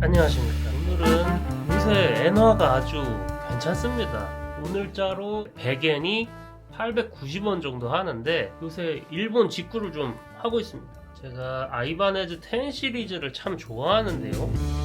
안녕하십니까. 오늘은 요새 엔화가 아주 괜찮습니다. 오늘자로 100엔이 890원 정도 하는데 요새 일본 직구를 좀 하고 있습니다. 제가 아이바네즈 10 시리즈를 참 좋아하는데요.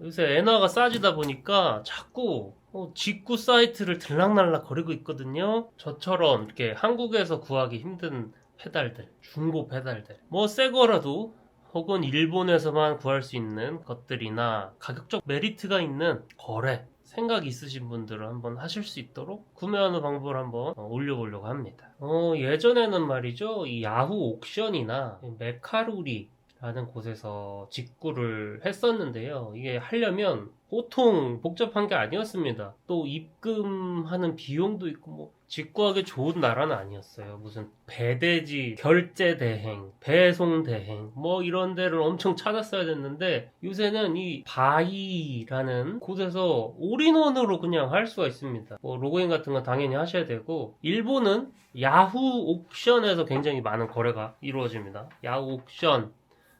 요새 엔화가 싸지다 보니까 자꾸 직구 사이트를 들락날락 거리고 있거든요. 저처럼 이렇게 한국에서 구하기 힘든 페달들, 중고 페달들, 뭐 새 거라도 혹은 일본에서만 구할 수 있는 것들이나 가격적 메리트가 있는 거래 생각 있으신 분들은 한번 하실 수 있도록 구매하는 방법을 한번 올려보려고 합니다. 예전에는 말이죠, 이 야후 옥션이나 메카루리 라는 곳에서 직구를 했었는데요. 이게 하려면 보통 복잡한 게 아니었습니다. 또 입금하는 비용도 있고 뭐 직구하기 좋은 나라는 아니었어요. 무슨 배대지, 결제 대행, 배송 대행 뭐 이런 데를 엄청 찾았어야 됐는데 요새는 이 바이라는 곳에서 올인원으로 그냥 할 수가 있습니다. 뭐 로그인 같은 건 당연히 하셔야 되고 일본은 야후 옥션에서 굉장히 많은 거래가 이루어집니다. 야후 옥션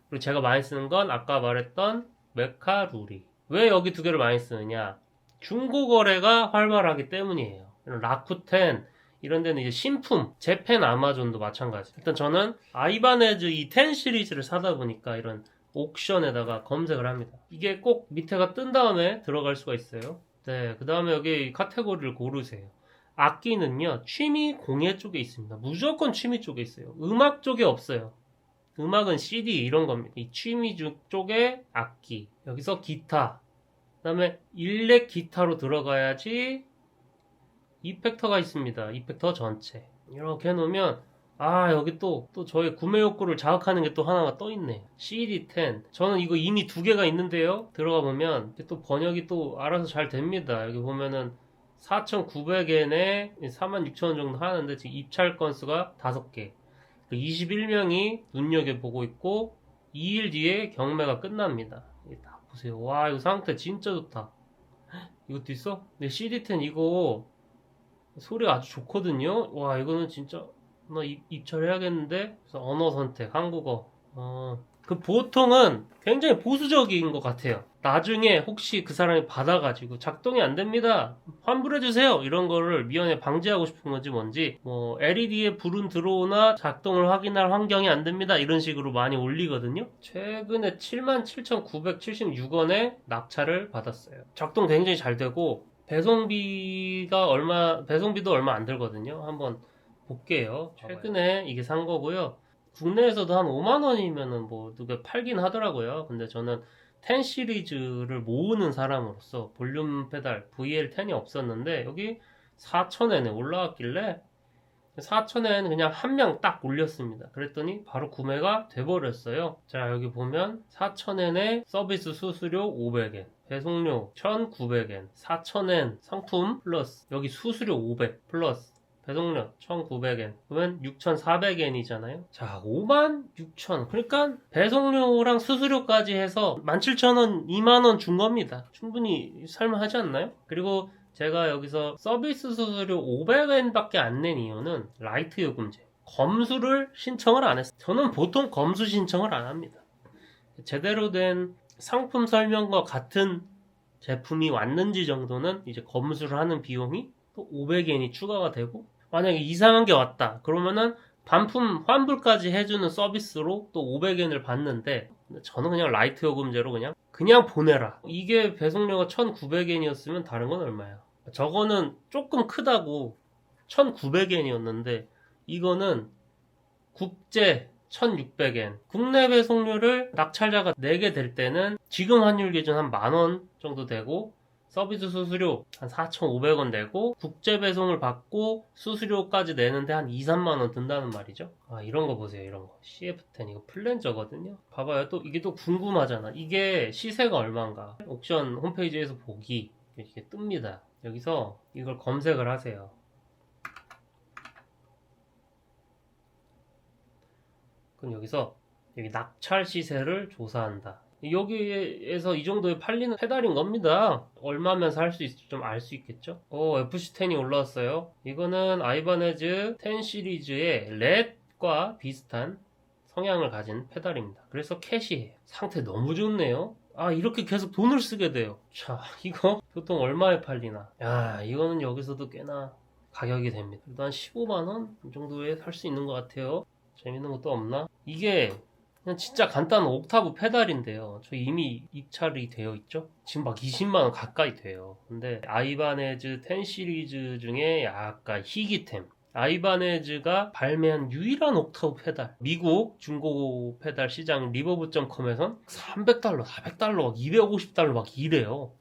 그리고 제가 많이 쓰는 건 아까 말했던 메카루리. 왜 여기 두 개를 많이 쓰느냐? 중고 거래가 활발하기 때문이에요. 라쿠텐 이런 데는 이제 신품, 재팬 아마존도 마찬가지. 일단 저는 아이바네즈 이 10 시리즈를 사다 보니까 이런 옥션에다가 검색을 합니다. 이게 꼭 밑에가 뜬 다음에 들어갈 수가 있어요. 네, 그 다음에 여기 카테고리를 고르세요. 악기는요, 취미 공예 쪽에 있습니다. 무조건 취미 쪽에 있어요. 음악 쪽에 없어요. 음악은 CD 이런 겁니다. 이 취미 쪽에 악기, 여기서 기타, 그 다음에 일렉 기타로 들어가야지 이펙터가 있습니다. 이펙터 전체. 이렇게 해놓으면 여기 또 저의 구매 욕구를 자극하는 게 또 하나가 떠 있네. CD10. 저는 이거 이미 두 개가 있는데요. 들어가 보면 또 번역이 또 알아서 잘 됩니다. 여기 보면은 4,900엔에 46,000원 정도 하는데 지금 입찰 건수가 5개. 21명이 눈여겨보고 있고 2일 뒤에 경매가 끝납니다. 딱 보세요. 와, 이거 상태 진짜 좋다. 이것도 있어? 근데 CD10 이거 소리가 아주 좋거든요. 와, 이거는 진짜 나 입찰해야겠는데. 그래서 언어 선택 한국어. 그 보통은 굉장히 보수적인 것 같아요. 나중에 혹시 그 사람이 받아가지고 작동이 안 됩니다, 환불해주세요, 이런 거를 미연에 방지하고 싶은 건지 뭔지, 뭐 LED에 불은 들어오나 작동을 확인할 환경이 안 됩니다, 이런 식으로 많이 올리거든요. 최근에 77,976원에 낙찰을 받았어요. 작동 굉장히 잘 되고 배송비도 얼마 안 들거든요. 한번 볼게요. 최근에 이게 산 거고요. 국내에서도 한 5만원이면은 뭐 누가 팔긴 하더라고요. 근데 저는 10 시리즈를 모으는 사람으로서 볼륨 페달 VL10이 없었는데 여기 4,000엔에 올라왔길래 4,000엔 그냥 한 명 딱 올렸습니다. 그랬더니 바로 구매가 돼버렸어요. 자, 여기 보면 4,000엔에 서비스 수수료 500엔, 배송료 1,900엔, 4,000엔 상품 플러스 여기 수수료 500 플러스 배송료 1,900엔, 그러면 6,400엔이잖아요. 자, 56,000. 그러니까 배송료랑 수수료까지 해서 17,000원, 2만원 준 겁니다. 충분히 살만하지 않나요? 그리고 제가 여기서 서비스 수수료 500엔밖에 안 낸 이유는 라이트 요금제. 검수를 신청을 안 했어요. 저는 보통 검수 신청을 안 합니다. 제대로 된 상품 설명과 같은 제품이 왔는지 정도는 이제 검수를 하는 비용이 또 500엔이 추가가 되고, 만약에 이상한 게 왔다 그러면은 반품 환불까지 해주는 서비스로 또 500엔을 받는데, 저는 그냥 라이트 요금제로 그냥 보내라. 이게 배송료가 1,900엔이었으면 다른 건 얼마야? 저거는 조금 크다고 1,900엔이었는데 이거는 국제 1,600엔. 국내 배송료를 낙찰자가 내게 될 때는 지금 환율 기준 한 만원 정도 되고, 서비스 수수료 한 4,500원 내고 국제 배송을 받고 수수료까지 내는데 한 2, 3만원 든다는 말이죠. 이런 거 보세요. 이런 거 CF10 이거 플랜저거든요. 봐봐요. 또 이게 또 궁금하잖아. 이게 시세가 얼마인가. 옥션 홈페이지에서 보기 이렇게 뜹니다. 여기서 이걸 검색을 하세요. 그럼 여기서 여기 낙찰 시세를 조사한다. 여기에서 이 정도에 팔리는 페달인 겁니다. 얼마면 살 수 있을지 좀 알 수 있겠죠? FC10이 올라왔어요. 이거는 아이바네즈 10 시리즈의 렛과 비슷한 성향을 가진 페달입니다. 그래서 캐시해요. 상태 너무 좋네요. 이렇게 계속 돈을 쓰게 돼요. 자, 이거 보통 얼마에 팔리나? 야, 이거는 여기서도 꽤나 가격이 됩니다. 그래도 한 15만원? 이 정도에 살 수 있는 것 같아요. 재밌는 것도 없나? 이게 그냥 진짜 간단한 옥타브 페달인데요. 저 이미 입찰이 되어 있죠? 지금 막 20만원 가까이 돼요. 근데 아이바네즈 10 시리즈 중에 약간 희귀템. 아이바네즈가 발매한 유일한 옥타브 페달. 미국 중고 페달 시장 리버브.com에선 300달러, 400달러, 250달러 막 이래요.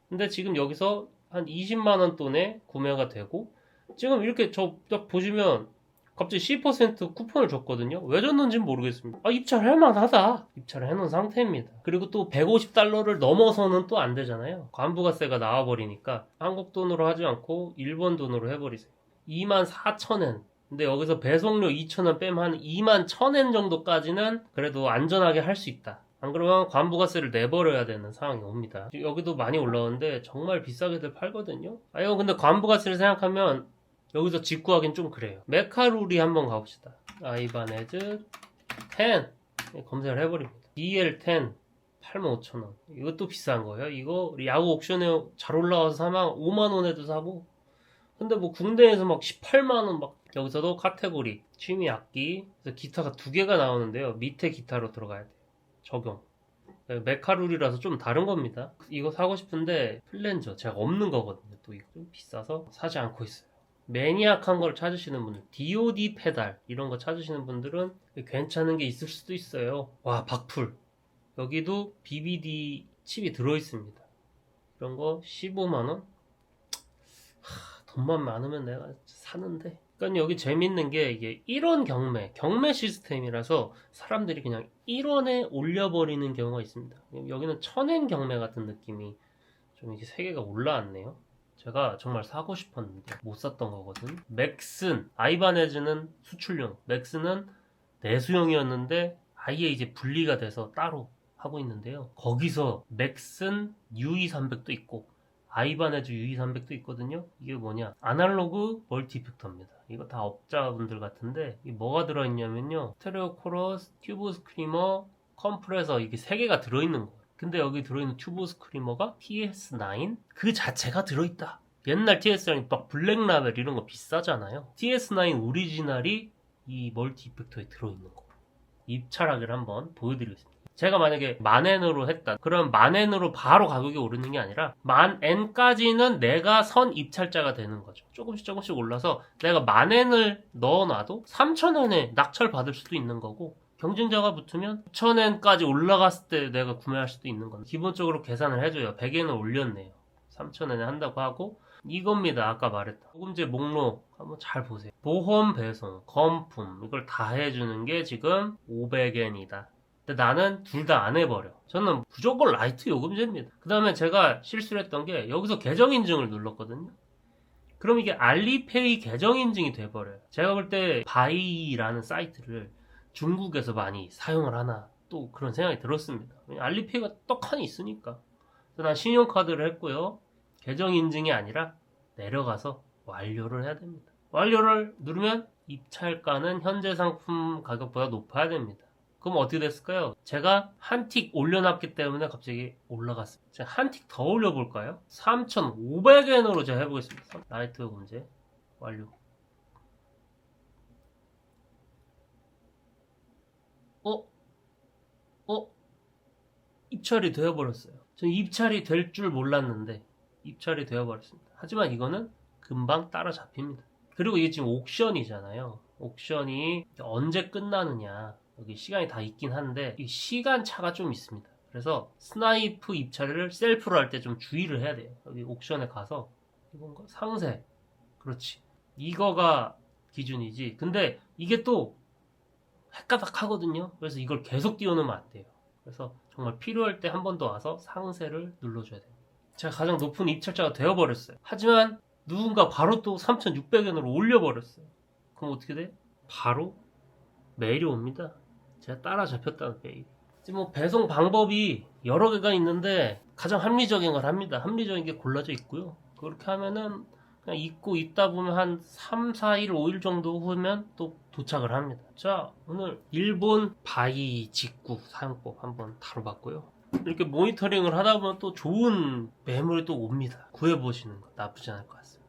근데 지금 여기서 한 20만원 돈에 구매가 되고, 지금 이렇게 딱 보시면 갑자기 10% 쿠폰을 줬거든요. 왜 줬는지는 모르겠습니다. 입찰할 만하다. 입찰을 해놓은 상태입니다. 그리고 또 150달러를 넘어서는 또 안 되잖아요. 관부가세가 나와버리니까 한국 돈으로 하지 않고 일본 돈으로 해버리세요. 24,000엔. 근데 여기서 배송료 2,000원 빼면 한 21,000엔 정도까지는 그래도 안전하게 할 수 있다. 안 그러면 관부가세를 내버려야 되는 상황이 옵니다. 여기도 많이 올라오는데 정말 비싸게들 팔거든요. 이거 근데 관부가세를 생각하면 여기서 직구하긴 좀 그래요. 메카룰이 한번 가봅시다. 아이바네즈 10 검색을 해버립니다. DL10 85,000원. 이것도 비싼 거예요. 이거 야구 옥션에 잘 올라와서 사면 5만원에도 사고, 근데 뭐 국내에서 막 18만원 막. 여기서도 카테고리 취미 악기. 그래서 기타가 2개가 나오는데요. 밑에 기타로 들어가야 돼요. 적용. 메카룰이라서 좀 다른 겁니다. 이거 사고 싶은데 플랜저 제가 없는 거거든요. 또 이거 좀 비싸서 사지 않고 있어요. 매니악한 걸 찾으시는 분들, DOD 페달 이런 거 찾으시는 분들은 괜찮은 게 있을 수도 있어요. 와, 박풀. 여기도 BBD 칩이 들어있습니다. 이런 거 15만원? 돈만 많으면 내가 사는데. 그러니까 여기 재밌는 게 이게 1원 경매 시스템이라서 사람들이 그냥 1원에 올려버리는 경우가 있습니다. 여기는 1000엔 경매 같은 느낌이 좀 이게 3개가 올라왔네요. 제가 정말 사고 싶었는데 못 샀던 거거든. 맥슨, 아이바네즈는 수출용, 맥스는 내수용이었는데 아예 이제 분리가 돼서 따로 하고 있는데요. 거기서 맥슨 UE300도 있고 아이바네즈 UE300도 있거든요. 이게 뭐냐, 아날로그 멀티 이펙터입니다. 이거 다 업자분들 같은데 이게 뭐가 들어있냐면요, 스테레오 코러스, 튜브 스크리머, 컴프레서, 이게 3개가 들어있는 거예요. 근데 여기 들어있는 튜브 스크리머가 TS9 그 자체가 들어있다. 옛날 TS9 막 블랙라벨 이런 거 비싸잖아요. TS9 오리지널이 이 멀티 이펙터에 들어있는 거. 입찰하기를 한번 보여드리겠습니다. 제가 만약에 10,000엔으로 했다. 그럼 10,000엔으로 바로 가격이 오르는 게 아니라 10,000엔까지는 내가 선 입찰자가 되는 거죠. 조금씩 올라서 내가 10,000엔을 넣어놔도 3,000엔에 낙찰 받을 수도 있는 거고, 경쟁자가 붙으면 9,000엔까지 올라갔을 때 내가 구매할 수도 있는 건데, 기본적으로 계산을 해줘요. 100엔을 올렸네요. 3,000엔에 한다고 하고, 이겁니다. 아까 말했던 보험제 목록 한번 잘 보세요. 보험 배송, 건품 이걸 다 해주는 게 지금 500엔이다. 근데 나는 둘 다 안 해버려. 저는 무조건 라이트 요금제입니다. 그 다음에 제가 실수를 했던 게 여기서 계정 인증을 눌렀거든요. 그럼 이게 알리페이 계정 인증이 돼버려요. 제가 볼 때 바이라는 사이트를 중국에서 많이 사용을 하나 또 그런 생각이 들었습니다. 알리페이가 떡하니 있으니까. 그래서 난 신용카드를 했고요. 계정 인증이 아니라 내려가서 완료를 해야 됩니다. 완료를 누르면 입찰가는 현재 상품 가격보다 높아야 됩니다. 그럼 어떻게 됐을까요? 제가 한 틱 올려놨기 때문에 갑자기 올라갔습니다. 제가 한 틱 더 올려볼까요? 3,500엔으로 제가 해보겠습니다. 라이트 요금제 완료. 입찰이 되어버렸어요. 저는 입찰이 될 줄 몰랐는데 입찰이 되어버렸습니다. 하지만 이거는 금방 따라잡힙니다. 그리고 이게 지금 옥션이잖아요. 옥션이 언제 끝나느냐, 여기 시간이 다 있긴 한데 이 시간 차가 좀 있습니다. 그래서 스나이프 입찰을 셀프로 할 때 좀 주의를 해야 돼요. 여기 옥션에 가서 이건가? 상세. 그렇지. 이거가 기준이지. 근데 이게 또 헷가닥 하거든요. 그래서 이걸 계속 띄워놓으면 안 돼요. 그래서 정말 필요할 때 한 번 더 와서 상세를 눌러줘야 돼요. 제가 가장 높은 입찰자가 되어버렸어요. 하지만 누군가 바로 또 3,600엔으로 올려버렸어요. 그럼 어떻게 돼? 바로 메일이 옵니다. 제가 따라잡혔다는 메일. 지금 뭐 배송 방법이 여러 개가 있는데 가장 합리적인 걸 합니다. 합리적인 게 골라져 있고요. 그렇게 하면은 그냥 입고 있다 보면 한 3, 4일, 5일 정도 후면 또 도착을 합니다. 자, 오늘 일본 바이 직구 사용법 한번 다뤄봤고요. 이렇게 모니터링을 하다 보면 또 좋은 매물이 또 옵니다. 구해보시는 거 나쁘지 않을 것 같습니다.